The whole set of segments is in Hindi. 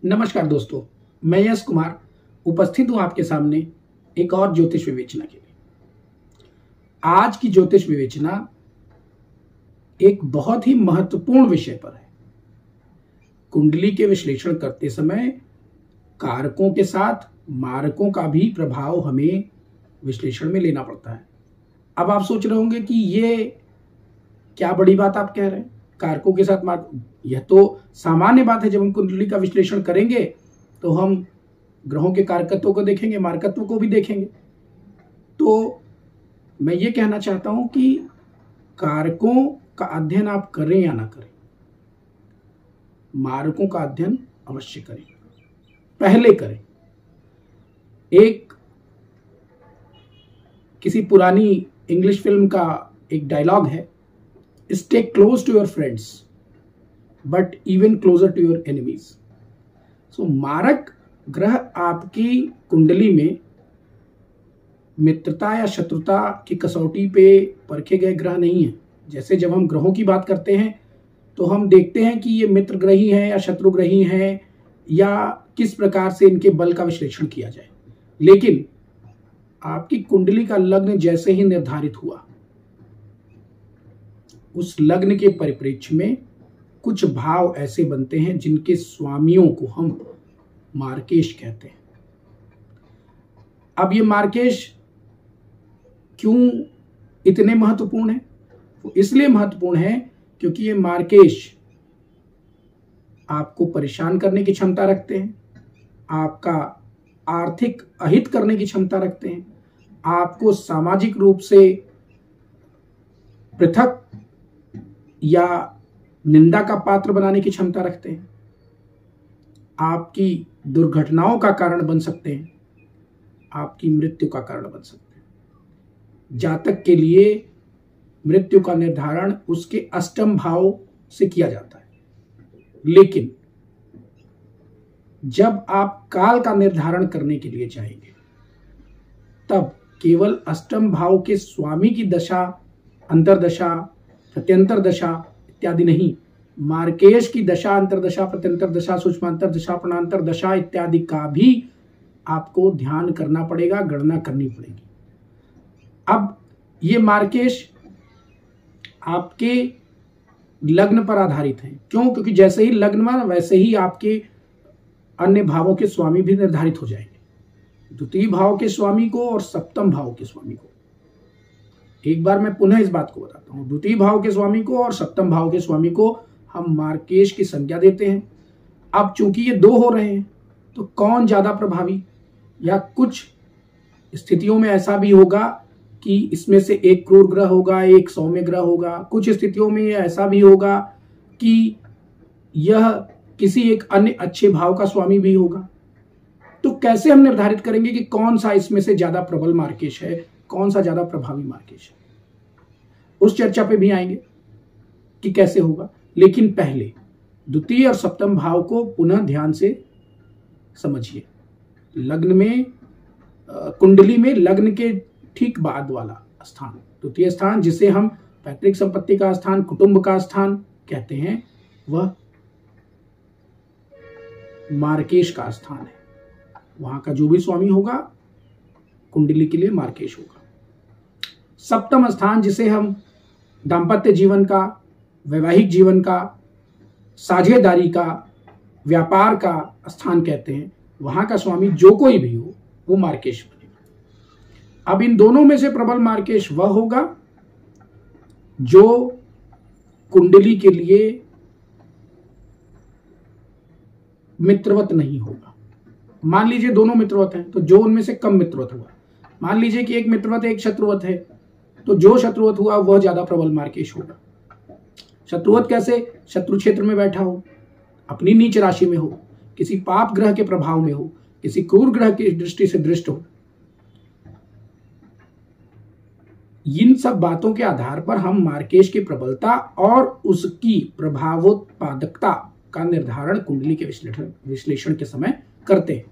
नमस्कार दोस्तों, मैं यश कुमार उपस्थित हूं आपके सामने एक और ज्योतिष विवेचना के लिए। आज की ज्योतिष विवेचना एक बहुत ही महत्वपूर्ण विषय पर है। कुंडली के विश्लेषण करते समय कारकों के साथ मारकों का भी प्रभाव हमें विश्लेषण में लेना पड़ता है। अब आप सोच रहे होंगे कि ये क्या बड़ी बात आप कह रहे हैं, कारकों के साथ मार्क। यह तो सामान्य बात है। जब हम कुंडली का विश्लेषण करेंगे तो हम ग्रहों के कारकत्वों को देखेंगे, मार्कत्व को भी देखेंगे। तो मैं ये कहना चाहता हूं कि कारकों का अध्ययन आप करें या ना करें, मारकों का अध्ययन अवश्य करें, पहले करें। एक किसी पुरानी इंग्लिश फिल्म का एक डायलॉग है, stay close to your friends but even closer to your enemies. So मारक ग्रह आपकी कुंडली में मित्रता या शत्रुता की कसौटी पे परखे गए ग्रह नहीं है। जैसे जब हम ग्रहों की बात करते हैं तो हम देखते हैं कि ये मित्र ग्रही हैं या शत्रु ग्रही हैं, या किस प्रकार से इनके बल का विश्लेषण किया जाए। लेकिन आपकी कुंडली का लग्न जैसे ही निर्धारित हुआ, उस लग्न के परिप्रेक्ष्य में कुछ भाव ऐसे बनते हैं जिनके स्वामियों को हम मार्केश कहते हैं। अब ये मार्केश क्यों इतने महत्वपूर्ण है? वो इसलिए महत्वपूर्ण है क्योंकि ये मार्केश आपको परेशान करने की क्षमता रखते हैं, आपका आर्थिक अहित करने की क्षमता रखते हैं, आपको सामाजिक रूप से पृथक या निंदा का पात्र बनाने की क्षमता रखते हैं, आपकी दुर्घटनाओं का कारण बन सकते हैं, आपकी मृत्यु का कारण बन सकते हैं। जातक के लिए मृत्यु का निर्धारण उसके अष्टम भाव से किया जाता है, लेकिन जब आप काल का निर्धारण करने के लिए जाएंगे तब केवल अष्टम भाव के स्वामी की दशा, अंतरदशा, प्रत्यंतर दशा इत्यादि नहीं, मार्केश की दशा, अंतरदशा, प्रत्यंतर दशा, सूक्ष्मांतर दशा, प्रणांतर दशा इत्यादि का भी आपको ध्यान करना पड़ेगा, गणना करनी पड़ेगी। अब ये मार्केश आपके लग्न पर आधारित है। क्यों? क्योंकि जैसे ही लग्न में वैसे ही आपके अन्य भावों के स्वामी भी निर्धारित हो जाएंगे, द्वितीय भाव के स्वामी को और सप्तम भाव के स्वामी को। एक बार मैं पुनः इस बात को बताता हूं, द्वितीय भाव के स्वामी को और सप्तम भाव के स्वामी को हम मार्केश की संज्ञा देते हैं। अब चूंकि ये दो हो रहे हैं तो कौन ज्यादा प्रभावी, या कुछ स्थितियों में ऐसा भी होगा कि इसमें से एक क्रूर ग्रह होगा, एक सौम्य ग्रह होगा। कुछ स्थितियों में ऐसा भी होगा कि यह किसी एक अन्य अच्छे भाव का स्वामी भी होगा। तो कैसे हम निर्धारित करेंगे कि कौन सा इसमें से ज्यादा प्रबल मार्केश है, कौन सा ज्यादा प्रभावी मार्केश है? उस चर्चा पे भी आएंगे कि कैसे होगा। लेकिन पहले द्वितीय और सप्तम भाव को पुनः ध्यान से समझिए। लग्न में, कुंडली में लग्न के ठीक बाद वाला स्थान, द्वितीय स्थान, जिसे हम पैतृक संपत्ति का स्थान, कुटुंब का स्थान कहते हैं, वह मार्केश का स्थान है। वहां का जो भी स्वामी होगा कुंडली के लिए मार्केश होगा। सप्तम स्थान, जिसे हम दाम्पत्य जीवन का, वैवाहिक जीवन का, साझेदारी का, व्यापार का स्थान कहते हैं, वहां का स्वामी जो कोई भी हो वो मार्केश बनेगा। अब इन दोनों में से प्रबल मार्केश वह होगा जो कुंडली के लिए मित्रवत नहीं होगा। मान लीजिए दोनों मित्रवत हैं तो जो उनमें से कम मित्रवत हुआ। मान लीजिए कि एक मित्रवत एक शत्रुवत है तो जो शत्रुवत हुआ वह ज्यादा प्रबल मार्केश होगा। शत्रुवत कैसे? शत्रु क्षेत्र में बैठा हो, अपनी नीच राशि में हो, किसी पाप ग्रह के प्रभाव में हो, किसी क्रूर ग्रह की दृष्टि से दृष्ट हो। इन सब बातों के आधार पर हम मार्केश की प्रबलता और उसकी प्रभावोत्पादकता का निर्धारण कुंडली के विश्लेषण के समय करते हैं।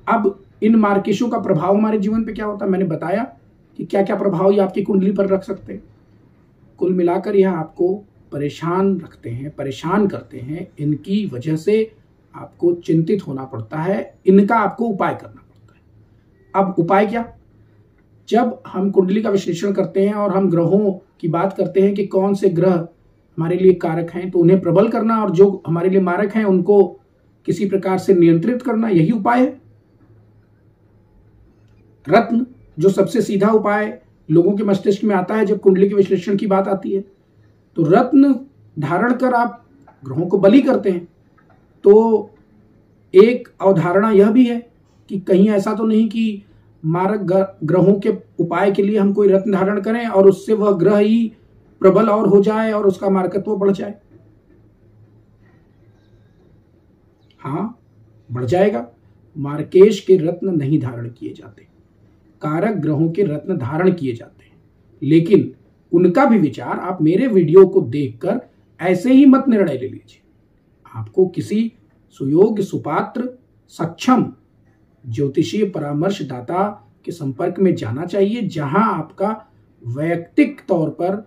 अब इन मार्केशों का प्रभाव हमारे जीवन पे क्या होता है? मैंने बताया कि क्या क्या प्रभाव ये आपकी कुंडली पर रख सकते हैं। कुल मिलाकर यह आपको परेशान रखते हैं, परेशान करते हैं, इनकी वजह से आपको चिंतित होना पड़ता है, इनका आपको उपाय करना पड़ता है। अब उपाय क्या? जब हम कुंडली का विश्लेषण करते हैं और हम ग्रहों की बात करते हैं कि कौन से ग्रह हमारे लिए कारक हैं, तो उन्हें प्रबल करना और जो हमारे लिए मारक हैं उनको किसी प्रकार से नियंत्रित करना, यही उपाय है। रत्न जो सबसे सीधा उपाय लोगों के मस्तिष्क में आता है जब कुंडली के विश्लेषण की बात आती है, तो रत्न धारण कर आप ग्रहों को बलि करते हैं। तो एक अवधारणा यह भी है कि कहीं ऐसा तो नहीं कि मारक ग्रहों के उपाय के लिए हम कोई रत्न धारण करें और उससे वह ग्रह ही प्रबल और हो जाए और उसका मारकत्व बढ़ जाए। हाँ, बढ़ जाएगा। मार्केश के रत्न नहीं धारण किए जाते, कारक ग्रहों के रत्न धारण किए जाते हैं, लेकिन उनका भी विचार आप मेरे वीडियो को देखकर ऐसे ही मत निर्णय ले लीजिए। आपको किसी सुयोग्य, सुपात्र, सक्षम ज्योतिषीय परामर्शदाता के संपर्क में जाना चाहिए, जहां आपका वैयक्तिक तौर पर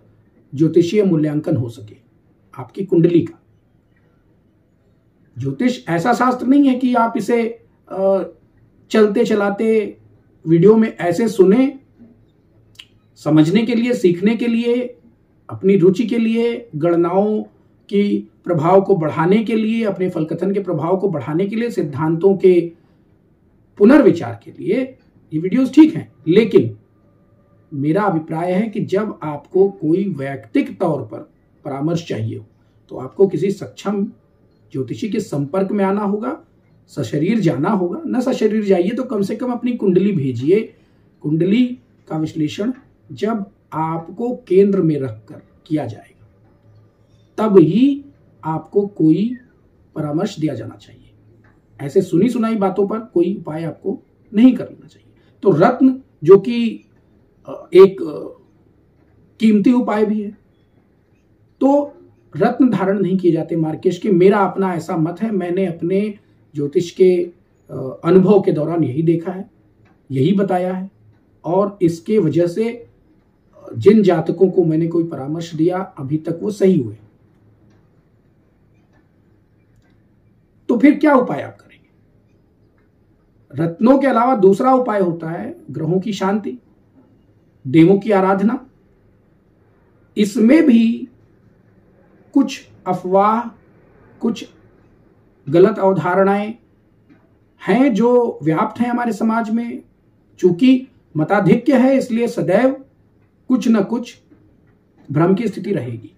ज्योतिषीय मूल्यांकन हो सके आपकी कुंडली का। ज्योतिष ऐसा शास्त्र नहीं है कि आप इसे चलते चलाते वीडियो में ऐसे सुने, समझने के लिए, सीखने के लिए, अपनी रुचि के लिए, गणनाओं की प्रभाव को बढ़ाने के लिए, अपने फलकथन के प्रभाव को बढ़ाने के लिए, सिद्धांतों के पुनर्विचार के लिए ये वीडियोस ठीक हैं। लेकिन मेरा अभिप्राय है कि जब आपको कोई वैयक्तिक तौर पर परामर्श चाहिए हो तो आपको किसी सक्षम ज्योतिषी के संपर्क में आना होगा, सशरीर जाना होगा। न सशरीर जाइए तो कम से कम अपनी कुंडली भेजिए। कुंडली का विश्लेषण जब आपको केंद्र में रखकर किया जाएगा तब ही आपको कोई परामर्श दिया जाना चाहिए। ऐसे सुनी सुनाई बातों पर कोई उपाय आपको नहीं कर लेना चाहिए। तो रत्न जो कि एक कीमती उपाय भी है, तो रत्न धारण नहीं किए जाते मार्केश के। मेरा अपना ऐसा मत है, मैंने अपने ज्योतिष के अनुभव के दौरान यही देखा है, यही बताया है, और इसके वजह से जिन जातकों को मैंने कोई परामर्श दिया अभी तक वो सही हुए। तो फिर क्या उपाय आप करेंगे? रत्नों के अलावा दूसरा उपाय होता है ग्रहों की शांति, देवों की आराधना। इसमें भी कुछ अफवाह, कुछ गलत अवधारणाएं हैं जो व्याप्त हैं हमारे समाज में। चूंकि मताधिक्य है इसलिए सदैव कुछ न कुछ भ्रम की स्थिति रहेगी।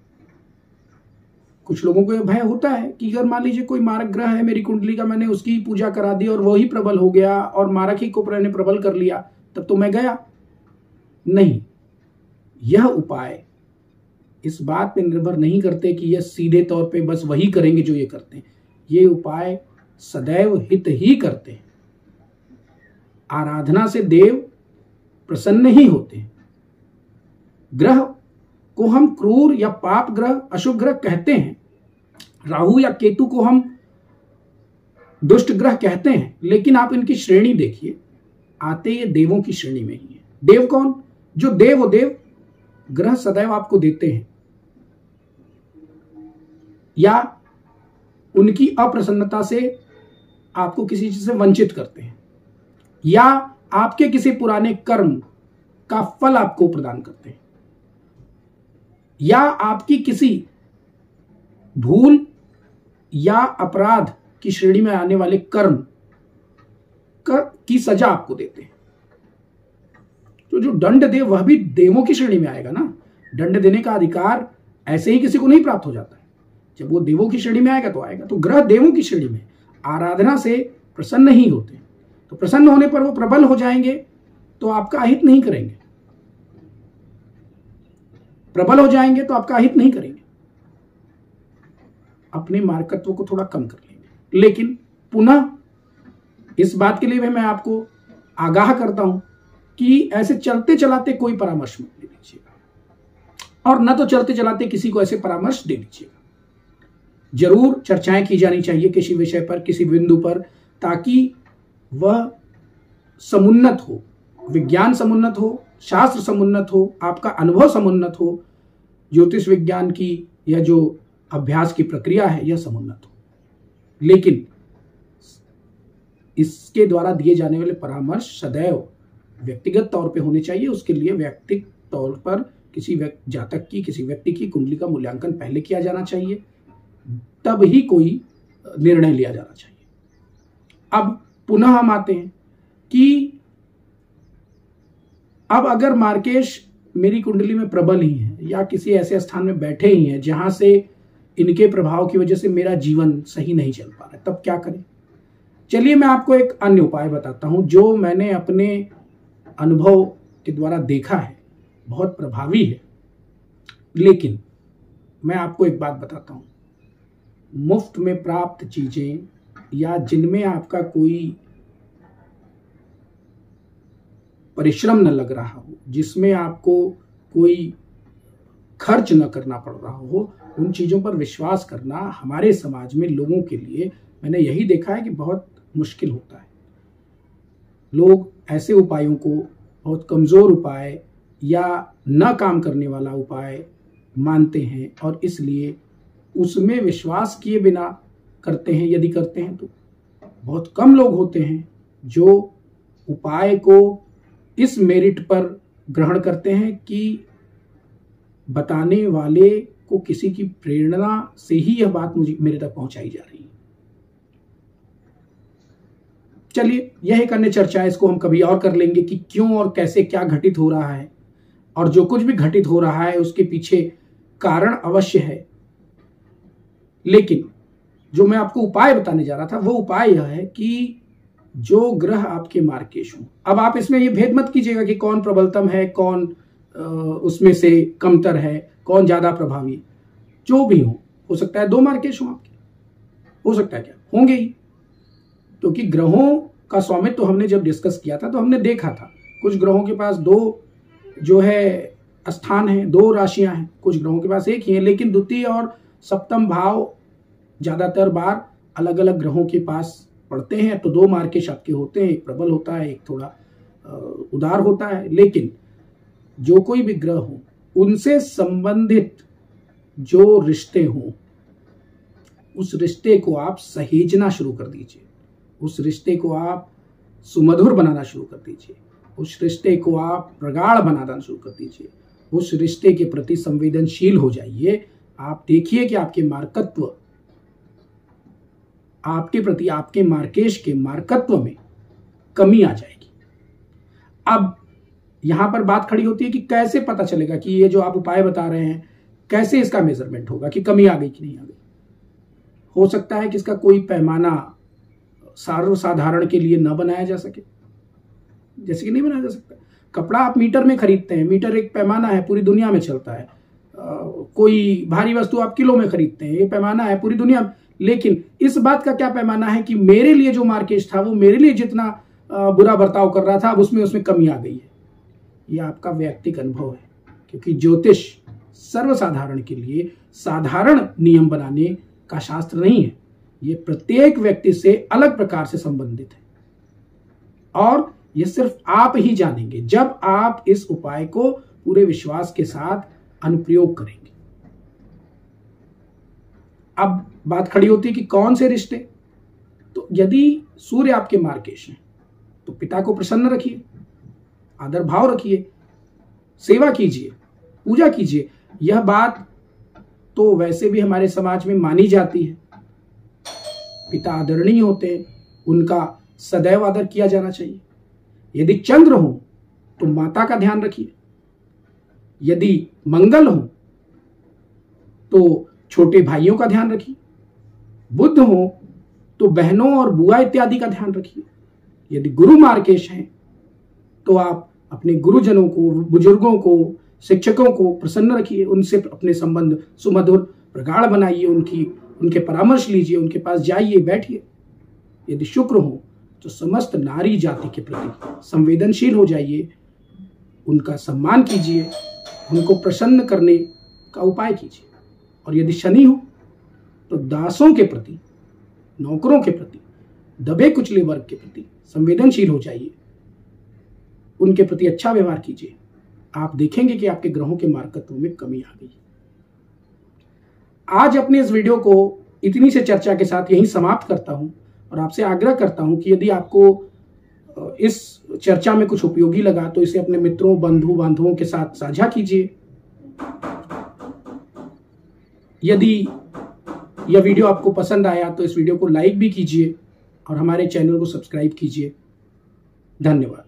कुछ लोगों को यह भय होता है कि अगर मान लीजिए कोई मारक ग्रह है मेरी कुंडली का, मैंने उसकी पूजा करा दी और वो ही प्रबल हो गया और मारक ही को मैंने प्रबल कर लिया, तब तो मैं गया। नहीं, यह उपाय इस बात पे निर्भर नहीं करते कि यह सीधे तौर पे बस वही करेंगे जो ये करते हैं। ये उपाय सदैव हित ही करते हैं। आराधना से देव प्रसन्न ही होते हैं। ग्रह को हम क्रूर या पाप ग्रह, अशुभ ग्रह कहते हैं। राहु या केतु को हम दुष्ट ग्रह कहते हैं, लेकिन आप इनकी श्रेणी देखिए, आते ये देवों की श्रेणी में ही है। देव कौन? जो देव, वो देव ग्रह सदैव आपको देते हैं या उनकी अप्रसन्नता से आपको किसी चीज से वंचित करते हैं या आपके किसी पुराने कर्म का फल आपको प्रदान करते हैं या आपकी किसी भूल या अपराध की श्रेणी में आने वाले कर्म की सजा आपको देते हैं। तो जो दंड दे वह भी देवों की श्रेणी में आएगा ना। दंड देने का अधिकार ऐसे ही किसी को नहीं प्राप्त हो जाता है, जब वो देवों की श्रेणी में आएगा तो आएगा। तो ग्रह देवों की श्रेणी में आराधना से प्रसन्न ही होते हैं, तो प्रसन्न होने पर वो प्रबल हो जाएंगे तो आपका अहित नहीं करेंगे, प्रबल हो जाएंगे तो आपका अहित नहीं करेंगे, अपने मार्कत्व को थोड़ा कम कर लेंगे। लेकिन पुनः इस बात के लिए भी मैं आपको आगाह करता हूं कि ऐसे चलते चलाते कोई परामर्श मत ले लीजिएगा और न तो चलते चलाते किसी को ऐसे परामर्श दे दीजिएगा। जरूर चर्चाएं की जानी चाहिए किसी विषय पर, किसी बिंदु पर, ताकि वह समुन्नत हो, विज्ञान समुन्नत हो, शास्त्र समुन्नत हो, आपका अनुभव समुन्नत हो, ज्योतिष विज्ञान की यह जो अभ्यास की प्रक्रिया है यह समुन्नत हो। लेकिन इसके द्वारा दिए जाने वाले परामर्श सदैव व्यक्तिगत तौर पे होने चाहिए। उसके लिए व्यक्तिगत तौर पर किसी जातक की, किसी व्यक्ति की कुंडली का मूल्यांकन पहले किया जाना चाहिए, तब ही कोई निर्णय लिया जाना चाहिए। अब पुनः हम आते हैं कि अब अगर मार्केश मेरी कुंडली में प्रबल ही है या किसी ऐसे स्थान में बैठे ही हैं जहां से इनके प्रभाव की वजह से मेरा जीवन सही नहीं चल पा रहा है, तब क्या करें? चलिए मैं आपको एक अन्य उपाय बताता हूं जो मैंने अपने अनुभव के द्वारा देखा है, बहुत प्रभावी है। लेकिन मैं आपको एक बात बताता हूं, मुफ्त में प्राप्त चीजें या जिनमें आपका कोई परिश्रम न लग रहा हो, जिसमें आपको कोई खर्च न करना पड़ रहा हो, उन चीजों पर विश्वास करना हमारे समाज में लोगों के लिए मैंने यही देखा है कि बहुत मुश्किल होता है। लोग ऐसे उपायों को बहुत कमजोर उपाय या न काम करने वाला उपाय मानते हैं और इसलिए उसमें विश्वास किए बिना करते हैं। यदि करते हैं तो बहुत कम लोग होते हैं जो उपाय को इस मेरिट पर ग्रहण करते हैं कि बताने वाले को किसी की प्रेरणा से ही यह बात मेरे तक पहुंचाई जा रही है। चलिए यह एक अन्य चर्चा है, इसको हम कभी और कर लेंगे कि क्यों और कैसे क्या घटित हो रहा है, और जो कुछ भी घटित हो रहा है उसके पीछे कारण अवश्य है। लेकिन जो मैं आपको उपाय बताने जा रहा था वो उपाय यह है कि जो ग्रह आपके मार्केश हो, अब आप इसमें ये भेद मत कीजिएगा कि कौन प्रबलतम है, कौन उसमें से कमतर है, कौन ज्यादा प्रभावी है। जो भी हो सकता है 2 मार्केश हो आपके, हो सकता है क्या होंगे ही, क्योंकि ग्रहों का स्वामित्व तो हमने जब डिस्कस किया था तो हमने देखा था कुछ ग्रहों के पास 2 जो है स्थान है, 2 राशियां हैं, कुछ ग्रहों के पास 1 ही है। लेकिन द्वितीय और सप्तम भाव ज्यादातर बार अलग अलग ग्रहों के पास पढ़ते हैं, तो 2 मार्केश आपके होते हैं, एक प्रबल होता है, एक थोड़ा उदार होता है। लेकिन जो कोई भी ग्रह हो उनसे संबंधित जो रिश्ते हों, उस रिश्ते को आप सहेजना शुरू कर दीजिए, उस रिश्ते को आप सुमधुर बनाना शुरू कर दीजिए, उस रिश्ते को आप प्रगाढ़ बनाना शुरू कर दीजिए, उस रिश्ते के प्रति संवेदनशील हो जाइए। आप देखिए कि आपके मार्कत्व, आपके प्रति आपके मार्केश के मार्कत्व में कमी आ जाएगी। अब यहां पर बात खड़ी होती है कि कैसे पता चलेगा कि ये जो आप उपाय बता रहे हैं कैसे इसका मेजरमेंट होगा कि कमी आ गई कि नहीं आ गई। हो सकता है कि इसका कोई पैमाना सर्वसाधारण के लिए न बनाया जा सके, जैसे कि नहीं बनाया जा सकता। कपड़ा आप मीटर में खरीदते हैं, मीटर एक पैमाना है, पूरी दुनिया में चलता है। कोई भारी वस्तु आप किलो में खरीदते हैं, ये पैमाना है पूरी दुनिया में। लेकिन इस बात का क्या पैमाना है कि मेरे लिए जो मार्केश था वो मेरे लिए जितना बुरा बर्ताव कर रहा था अब उसमें कमी आ गई है। यह आपका वैयक्तिक अनुभव है, क्योंकि ज्योतिष सर्वसाधारण के लिए साधारण नियम बनाने का शास्त्र नहीं है। ये प्रत्येक व्यक्ति से अलग प्रकार से संबंधित है और ये सिर्फ आप ही जानेंगे जब आप इस उपाय को पूरे विश्वास के साथ अनुप्रयोग करेंगे। अब बात खड़ी होती है कि कौन से रिश्ते, तो यदि सूर्य आपके मार्केश हैं तो पिता को प्रसन्न रखिए, आदर भाव रखिए, सेवा कीजिए, पूजा कीजिए। यह बात तो वैसे भी हमारे समाज में मानी जाती है। पिता आदरणीय होते हैं, उनका सदैव आदर किया जाना चाहिए। यदि चंद्र हो तो माता का ध्यान रखिए, यदि मंगल हो तो छोटे भाइयों का ध्यान रखिए, बुध हो तो बहनों और बुआ इत्यादि का ध्यान रखिए। यदि गुरु मार्केश हैं तो आप अपने गुरुजनों को, बुजुर्गों को, शिक्षकों को प्रसन्न रखिए, उनसे अपने संबंध सुमधुर प्रगाढ़ बनाइए, उनके परामर्श लीजिए, उनके पास जाइए, बैठिए। यदि शुक्र हो तो समस्त नारी जाति के प्रति संवेदनशील हो जाइए, उनका सम्मान कीजिए, उनको प्रसन्न करने का उपाय कीजिए। और यदि शनि हो तो दासों के प्रति, नौकरों के प्रति, दबे कुचले वर्ग के प्रति संवेदनशील हो जाइए, उनके प्रति अच्छा व्यवहार कीजिए। आप देखेंगे कि आपके ग्रहों के मार्कत्व में कमी आ गई। आज अपने इस वीडियो को इतनी से चर्चा के साथ यहीं समाप्त करता हूं और आपसे आग्रह करता हूं कि यदि आपको इस चर्चा में कुछ उपयोगी लगा तो इसे अपने मित्रों, बंधु बांधवों के साथ साझा कीजिए। यदि यह वीडियो आपको पसंद आया तो इस वीडियो को लाइक भी कीजिए और हमारे चैनल को सब्सक्राइब कीजिए। धन्यवाद।